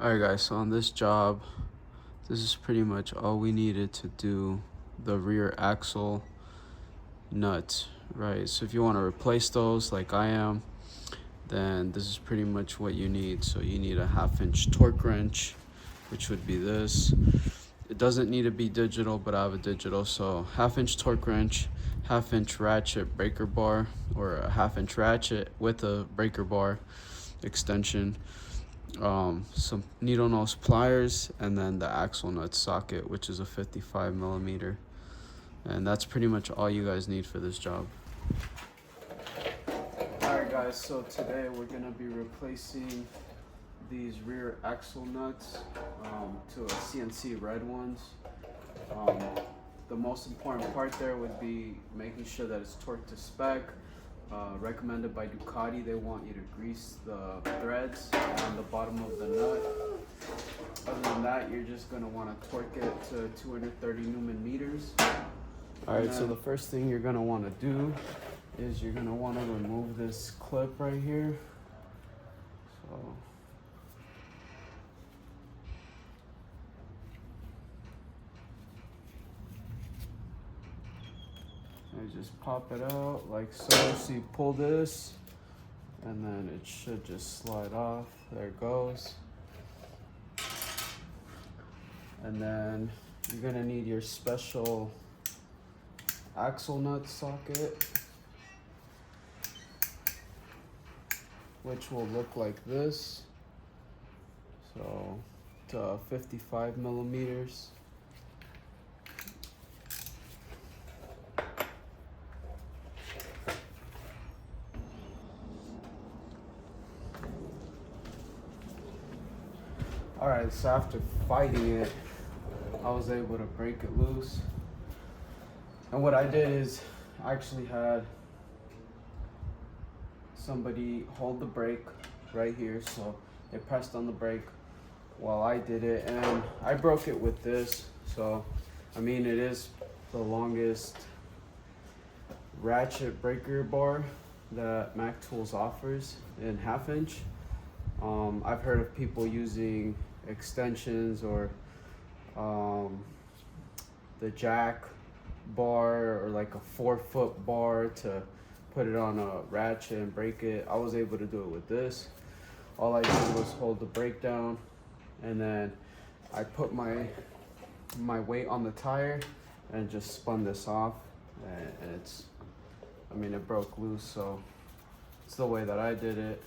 Alright guys, so on this job, this is pretty much all we needed to do the rear axle nuts, right? So if you want to replace those like I am, then this is pretty much what you need. So you need a 1/2 inch torque wrench, which would be this. It doesn't need to be digital, but I have a digital. So 1/2 inch torque wrench, 1/2 inch ratchet breaker bar, or a 1/2 inch ratchet with a breaker bar extension, some needle nose pliers, and then the axle nut socket, which is a 55 mm. And that's pretty much all you guys need for this job. Alright guys, so today we're gonna be replacing these rear axle nuts to a CNC red ones. The most important part there would be making sure that it's torqued to spec. Recommended by Ducati. They want you to grease the threads on the bottom of the nut. Other than that, you're just going to want to torque it to 230 Newton meters. Alright, so the first thing you're going to want to do is you're going to want to remove this clip right here. So and just pop it out like so. So you pull this and then it should just slide off. There it goes. And then you're gonna need your special axle nut socket, which will look like this. So to 55 mm. Alright, so after fighting it, I was able to break it loose. And what I did is I actually had somebody hold the brake right here. So they pressed on the brake while I did it, and I broke it with this. So, I mean, it is the longest ratchet breaker bar that Mac Tools offers in 1/2 inch. I've heard of people using extensions or the jack bar, or like a 4-foot bar to put it on a ratchet and break it. I was able to do it with this. All I did was hold the brake down, and then I put my weight on the tire and just spun this off, and it broke loose. So it's the way that I did it.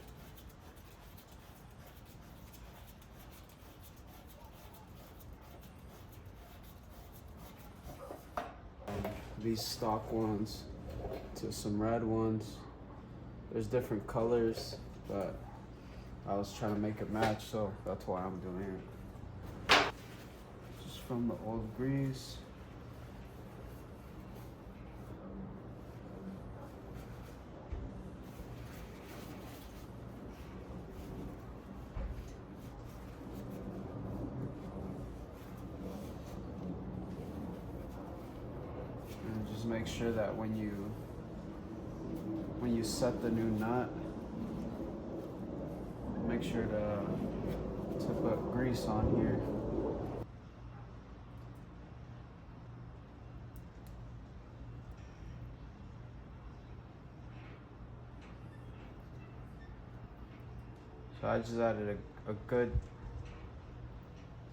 These stock ones to some red ones. There's different colors, but I was trying to make it match, so that's why I'm doing it. Just from the old grease. And just make sure that when you set the new nut, make sure to put grease on here. So I just added a good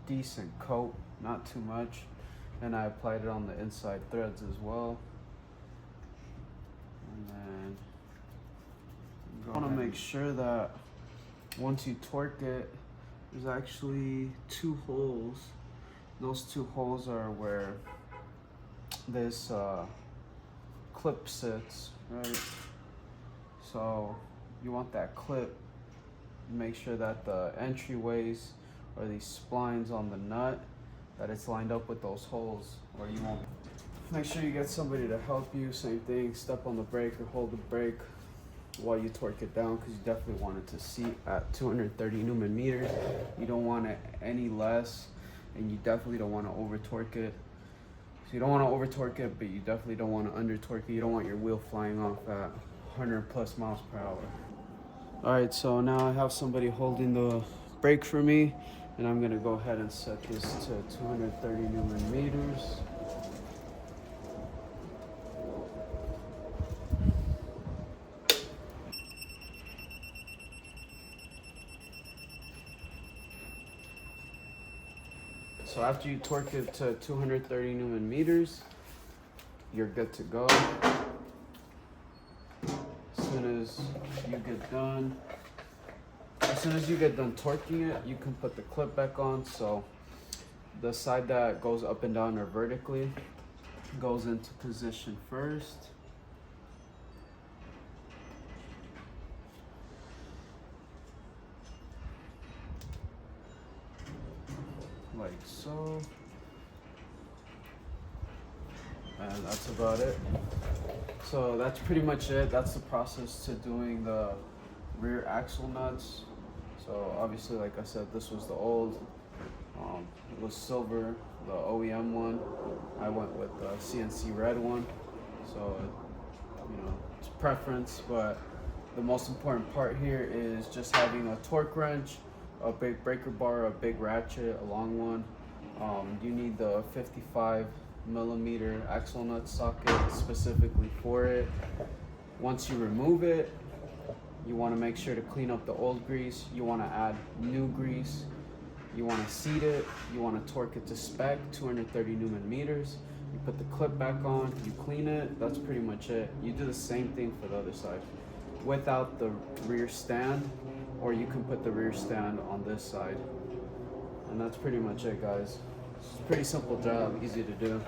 decent coat, not too much, and I applied it on the inside threads as well. And then you want to make sure that once you torque it, there's actually 2 holes. Those 2 holes are where this clip sits, right? So you want that clip. Make sure that the entryways or these splines on the nut, that it's lined up with those holes, or you won't. Make sure you get somebody to help you. Same thing, step on the brake or hold the brake while you torque it down, because you definitely want it to seat at 230 Newton meters. You don't want it any less, and you definitely don't want to over torque it. So you don't want to over torque it, but you definitely don't want to under torque it. You don't want your wheel flying off at 100+ miles per hour. All right, so now I have somebody holding the brake for me, And I'm gonna go ahead and set this to 230 Newton meters. So after you torque it to 230 Newton meters, you're good to go. As soon as you get done torquing it, you can put the clip back on. So the side that goes up and down or vertically goes into position first. Like so. And that's about it. So that's pretty much it. That's the process to doing the rear axle nuts. So obviously, like I said, this was the old, it was silver, the OEM one. I went with the CNC red one. So, you know, it's preference, but the most important part here is just having a torque wrench, a big breaker bar, a big ratchet, a long one. You need the 55mm axle nut socket specifically for it. Once you remove it, you want to make sure to clean up the old grease. You want to add new grease. You want to seat it. You want to torque it to spec, 230 Newton meters. You put the clip back on, you clean it. That's pretty much it. You do the same thing for the other side without the rear stand, or you can put the rear stand on this side. And that's pretty much it, guys. It's a pretty simple job, easy to do.